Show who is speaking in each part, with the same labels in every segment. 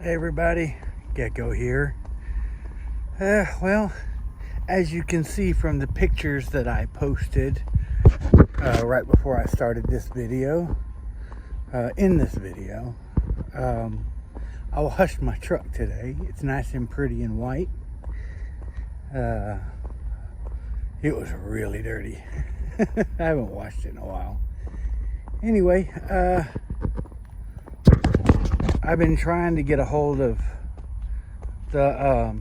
Speaker 1: Hey everybody, Gecko here. Well, as you can see from the pictures that I posted right before I started this video, I washed my truck today. It's nice and pretty and white. It was really dirty. I haven't washed it in a while. Anyway, I've been trying to get a hold of the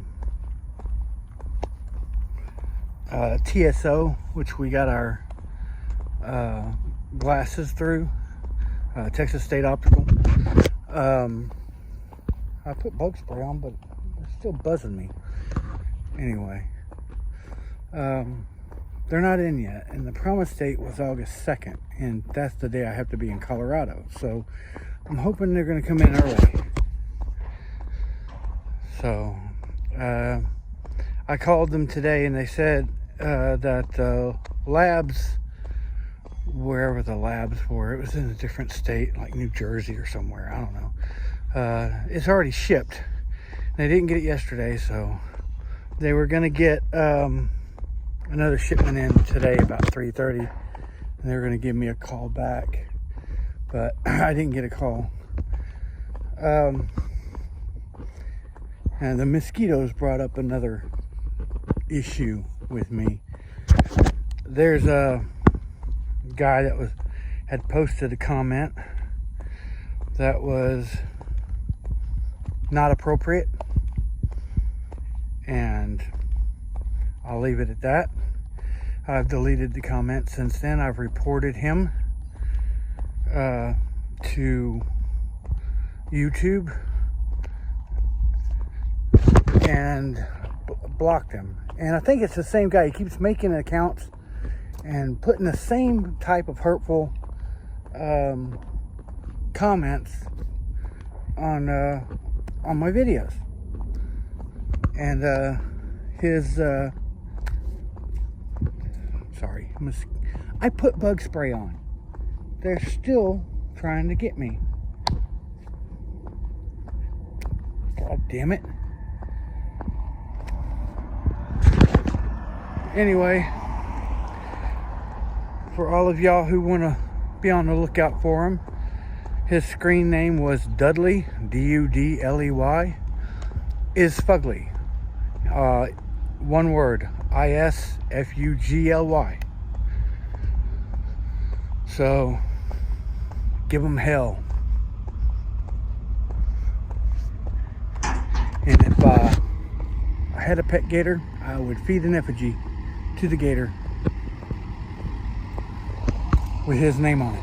Speaker 1: TSO, which we got our glasses through, Texas State Optical. I put bug spray on, but it's still buzzing me. Anyway, they're not in yet, and the promised date was August 2nd, and that's the day I have to be in Colorado. So I'm hoping they're going to come in early. So I called them today, and they said that the labs, wherever the labs were, it was in a different state, like New Jersey or somewhere, I don't know. It's already shipped. They didn't get it yesterday, so they were going to get another shipment in today about 3:30, and they were going to give me a call back, but I didn't get a call. And the mosquitoes brought up another issue with me. There's a guy that had posted a comment that was not appropriate, and I'll leave it at that. I've deleted the comment since then. I've reported him to YouTube and blocked him. And I think it's the same guy. He keeps making accounts and putting the same type of hurtful comments on my videos. And I put bug spray on. They're still trying to get me. God damn it. Anyway, for all of y'all who want to be on the lookout for him, his screen name was Dudley, D-U-D-L-E-Y, Isfugly. One word, I-S-F-U-G-L-Y. So, give him hell. And if I had a pet gator, I would feed an effigy to the gator with his name on it.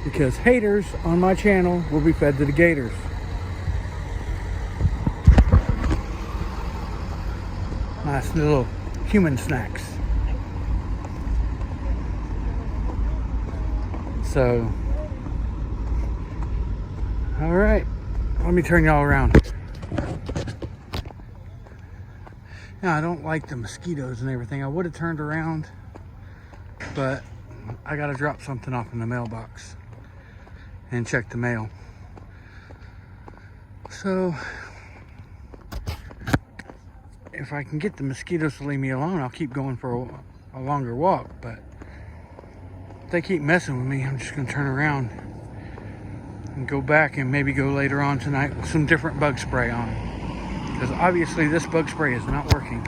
Speaker 1: Because haters on my channel will be fed to the gators. Nice little human snacks. So, all right, let me turn y'all around. Now, I don't like the mosquitoes and everything. I would have turned around, but I got to drop something off in the mailbox and check the mail. So, if I can get the mosquitoes to leave me alone, I'll keep going for a longer walk. But if they keep messing with me, I'm just going to turn around and go back and maybe go later on tonight with some different bug spray on. Because obviously this bug spray is not working.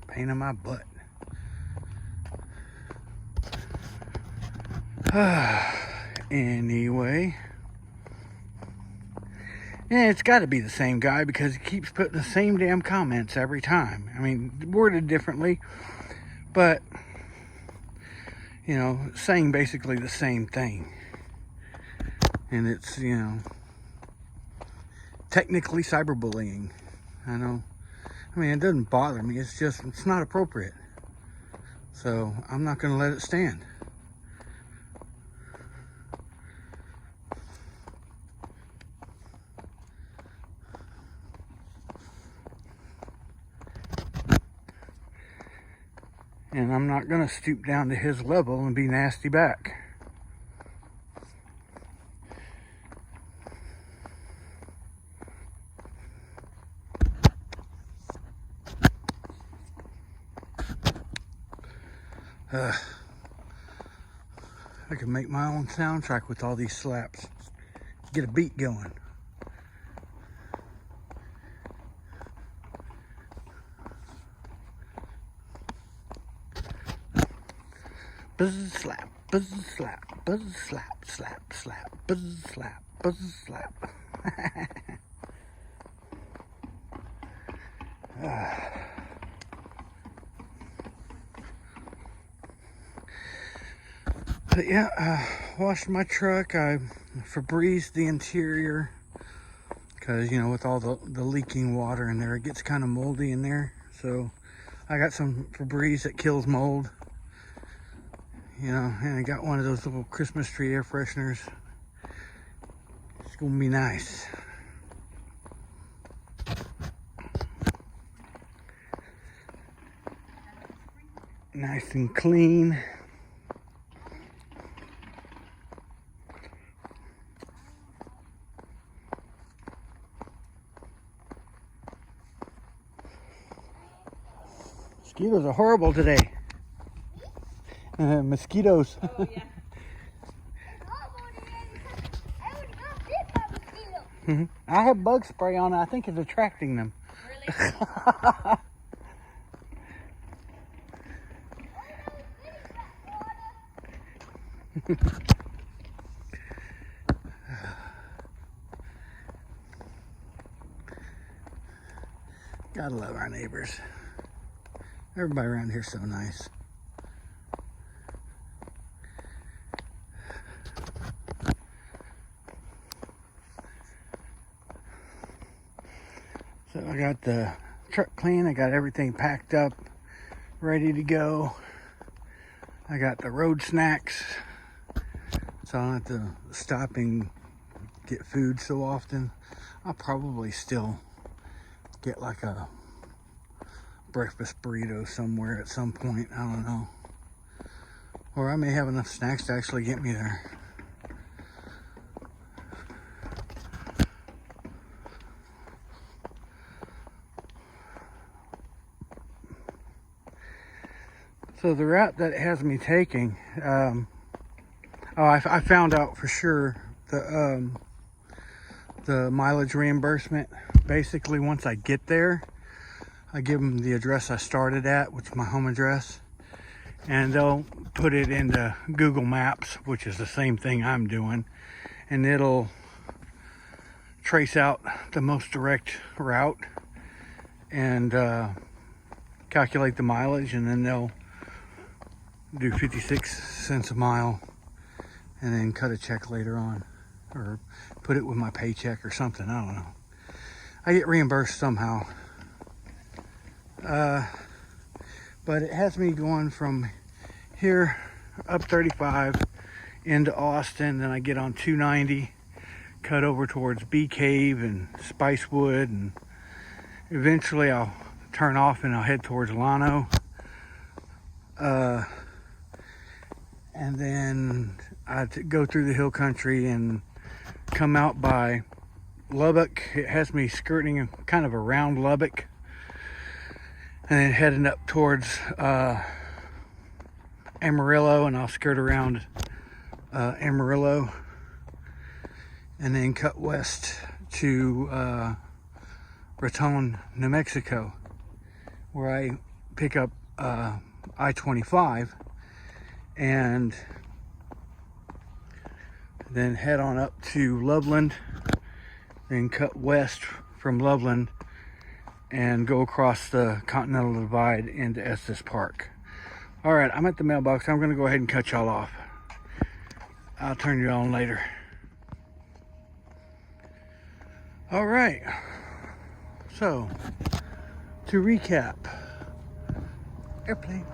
Speaker 1: Pain in my butt. Anyway. Yeah, it's got to be the same guy because he keeps putting the same damn comments every time. I mean, worded differently, but, you know, saying basically the same thing. And it's, you know, technically cyberbullying. I know. I mean, it doesn't bother me. It's just, it's not appropriate. So, I'm not going to let it stand. And I'm not gonna stoop down to his level and be nasty back. I could make my own soundtrack with all these slaps. Get a beat going. Buzz slap, buzz slap, buzz slap, slap, slap, buzz slap, buzz slap. But yeah, washed my truck. I Febreeze the interior because, you know, with all the leaking water in there, it gets kind of moldy in there. So I got some Febreeze that kills mold. You know, and I got one of those little Christmas tree air fresheners. It's gonna be nice. Nice and clean. Mosquitoes are horrible today. Mosquitoes.
Speaker 2: Oh, yeah.
Speaker 1: I have bug spray on it. I think it's attracting them.
Speaker 2: Really?
Speaker 1: Gotta love our neighbors. Everybody around here's so nice. So I got the truck clean. I got everything packed up, ready to go. I got the road snacks, so I don't have to stop and get food so often. I'll probably still get like a breakfast burrito somewhere at some point. I don't know. Or I may have enough snacks to actually get me there. So the route that it has me taking, I found out for sure the mileage reimbursement. Basically, once I get there, I give them the address I started at, which is my home address, and they'll put it into Google Maps, which is the same thing I'm doing, and it'll trace out the most direct route and calculate the mileage, and then they'll do 56 cents a mile and then cut a check later on, or put it with my paycheck or something. I don't know. I get reimbursed somehow. But it has me going from here up 35 into Austin, then I get on 290, cut over towards Bee Cave and Spicewood, and eventually I'll turn off and I'll head towards Llano. And then I go through the hill country and come out by Lubbock. It has me skirting kind of around Lubbock, and then heading up towards Amarillo, and I'll skirt around Amarillo, and then cut west to Raton, New Mexico, where I pick up I-25 and then head on up to Loveland, then cut west from Loveland and go across the Continental Divide into Estes Park. All right, I'm at the mailbox. I'm gonna go ahead and cut y'all off. I'll turn you on later. All right, so to recap, airplane,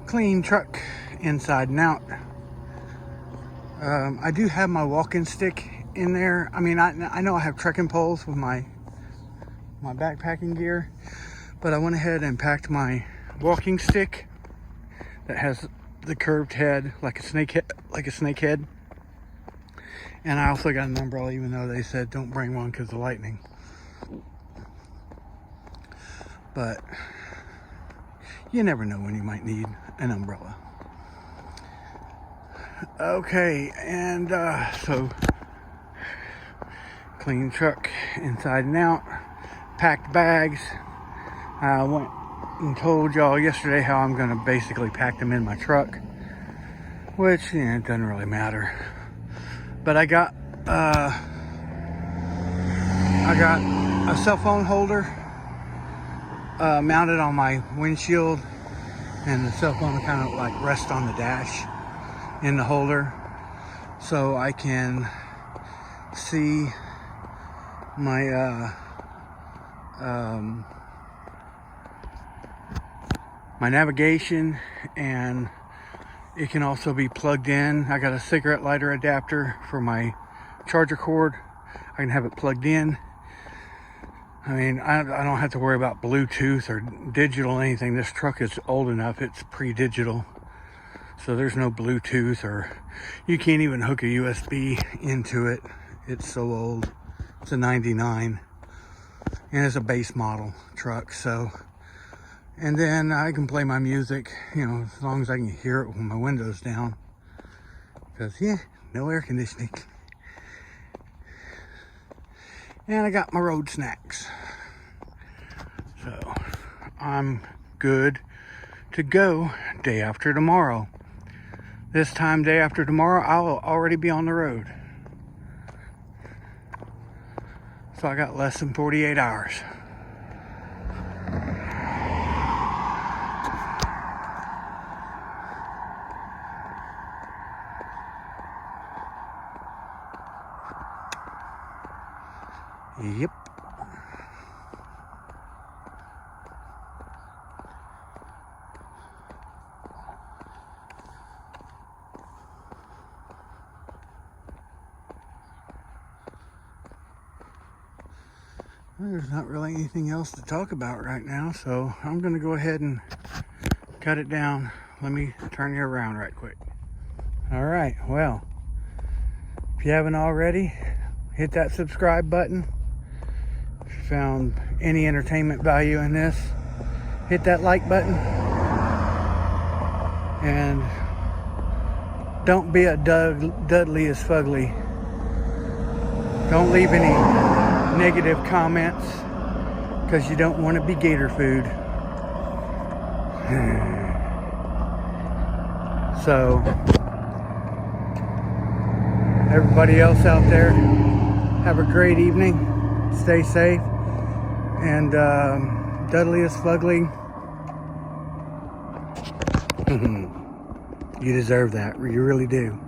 Speaker 1: clean truck inside and out. I do have my walking stick in there. I mean, I know I have trekking poles with my backpacking gear, But I went ahead and packed my walking stick that has the curved head like a snake head. And I also got an umbrella, even though they said don't bring one because of lightning. But you never know when you might need an umbrella. Okay, and so clean truck inside and out, packed bags. I went and told y'all yesterday how I'm gonna basically pack them in my truck, which, you know, it doesn't really matter. But I got a cell phone holder mounted on my windshield, and the cell phone kind of like rests on the dash in the holder, so I can see my my navigation, and it can also be plugged in. I got a cigarette lighter adapter for my charger cord. I can have it plugged in. I mean, I don't have to worry about Bluetooth or digital anything. This truck is old enough, it's pre-digital. So there's no Bluetooth, or you can't even hook a USB into it. It's so old. It's a 99. And it's a base model truck, so. And then I can play my music, you know, as long as I can hear it with my windows down. Because, yeah, no air conditioning. And I got my road snacks. So, I'm good to go day after tomorrow. This time, day after tomorrow, I'll already be on the road. So I got less than 48 hours. Yep. There's not really anything else to talk about right now, so I'm going to go ahead and cut it down. Let me turn you around right quick. All right, well, if you haven't already, hit that subscribe button. If you found any entertainment value in this, hit that like button. And don't be a Dudley Isfugly. Don't leave any negative comments, because you don't want to be gator food. So, everybody else out there, have a great evening. Stay safe. And Dudley Isfugly, you deserve that. You really do.